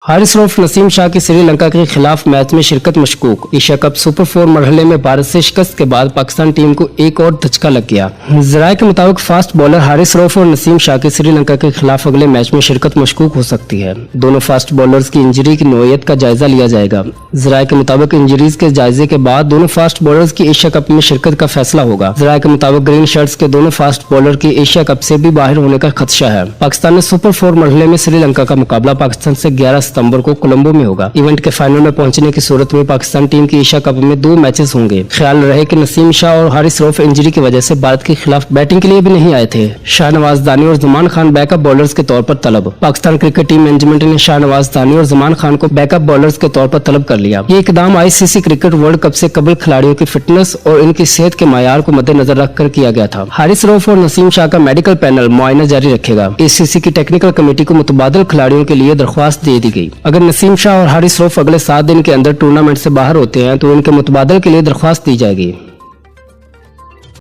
حارث رؤف نسیم شاہ کی سری لنکا کے خلاف میچ میں شرکت مشکوک۔ ایشیا کپ سپر 4 مرحلے میں بھارت سے شکست کے بعد پاکستان ٹیم کو ایک اور دھچکا لگ گیا۔ ذرائع کے مطابق فاسٹ بولر حارث رؤف اور نسیم شاہ کی سری لنکا کے خلاف اگلے میچ میں شرکت مشکوک ہو سکتی ہے۔ دونوں فاسٹ بولرز کی انجری کی نوعیت کا جائزہ لیا جائے گا۔ ذرائع کے مطابق انجریز کے جائزے کے بعد دونوں فاسٹ بولرز کی ایشیا کپ میں شرکت کا فیصلہ ہوگا۔ ذرائع کے مطابق گرین شرٹس کے دونوں فاسٹ بولر کی ایشیا کپ سے بھی باہر ہونے کا خدشہ ہے۔ پاکستان نے سپر 4 مرحلے میں سری لنکا کا مقابلہ پاکستان سے 11 ستمبر کو کولمبو میں ہوگا۔ ایونٹ کے فائنل میں پہنچنے کی صورت میں پاکستان ٹیم کی ایشیا کپ میں 2 میچز ہوں گے۔ خیال رہے کہ نسیم شاہ اور حارث رؤف انجری کی وجہ سے بھارت کے خلاف بیٹنگ کے لیے بھی نہیں آئے تھے۔ شاہنواز دانی اور Zaman Khan back up bowlers کے طور پر طلب۔ پاکستان کرکٹ ٹیم مینجمنٹ نے شاہنواز دانی اور زمان خان کو بیک اپ بولرز کے طور پر طلب کر لیا۔ یہ اقدام ICC کرکٹ ورلڈ کپ سے قبل کھلاڑیوں کی فٹنس اور ان کی صحت کے معیار کو مد نظر رکھ کر کیا گیا تھا۔ حارث رؤف اور نسیم شاہ کا میڈیکل پینل معائنہ جاری رکھے گا۔ ACC کی ٹیکنیکل کمیٹی کو متبادل کھلاڑیوں کے لیے درخواست دے دی گئی۔ اگر نسیم شاہ اور حارث رؤف اگلے 7 دن کے اندر ٹورنامنٹ سے باہر ہوتے ہیں تو ان کے متبادل کے لیے درخواست دی جائے گی۔